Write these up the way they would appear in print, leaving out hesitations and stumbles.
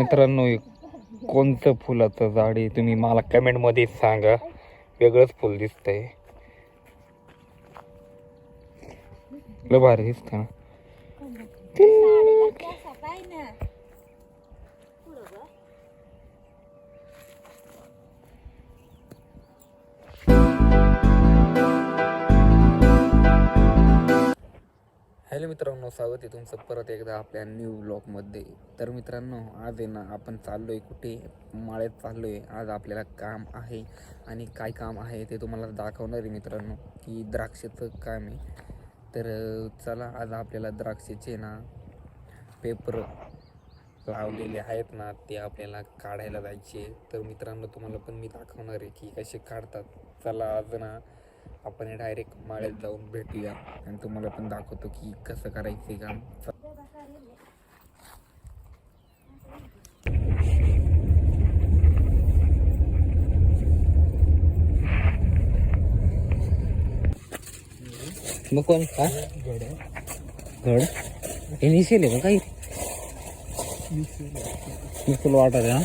मित्रांनो, कोणतं फुलाचं झाड आहे तुम्ही मला कमेंटमध्ये सांगा. वेगळंच फुल दिसतंय, लय भारी दिसत ना. हॅलो मित्रांनो, स्वागत आहे तुमचं परत एकदा आपल्या न्यू ब्लॉगमध्ये. तर मित्रांनो, आज आहे ना आपण चाललो आहे कुठे, माळ्यात चाललो आहे. आज आपल्याला काम आहे आणि काय काम आहे ते तुम्हाला दाखवणार आहे मित्रांनो, की द्राक्षाचं काम आहे. तर चला, आज आपल्याला द्राक्षाचे ना पेपर लावलेले आहेत ना, ते आपल्याला काढायला जायचे. तर मित्रांनो, तुम्हाला पण मी दाखवणार आहे की कसे काढतात. चला, आज ना आपण डायरेक्ट माळ्यात जाऊन भेटूया आणि तुम्हाला पण दाखवतो की कसं करायचं काम. मग कोण का घड हे निसेल आहे का काही निसुल वाटत आहे ना.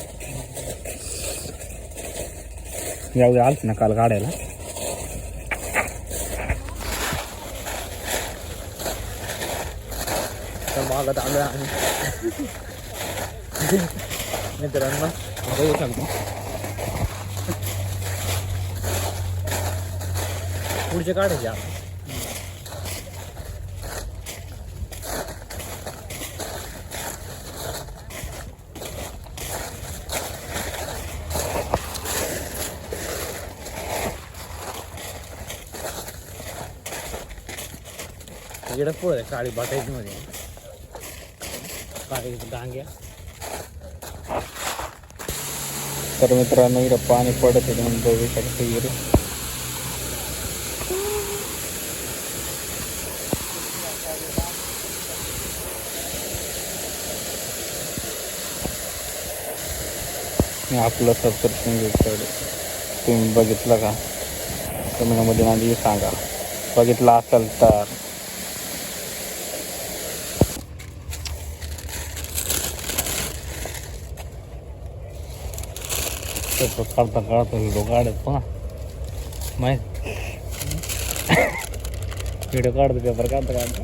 यावेळी आलत ना काल काढायला. मागत आलो आणि मित्रांनो बघू शकतो पुढचे काढायचे आपण. इकडं पुढे काळी बाटायची मध्ये डांग्या. तर मित्रांनो, इकडं पाणी पडत आहे म्हणून बघू शकतो. इकडे आपलं सबस्क्रिप्शन तुम्ही बघितलं का? कमेंटमध्ये माझी सांगा, बघितलं असेल तर. काढता काढता व्हिडिओ काढत पण माहीत व्हिडिओ काढतो, पेपर काढता काढता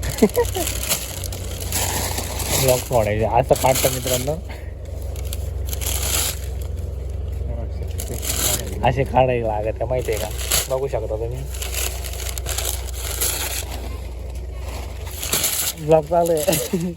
ब्लॉग सोडायचे असं काढतं मित्रांनो. असे काढायला लागत माहिती आहे का? बघू शकता तुम्ही, ब्लॉग चालू आहे.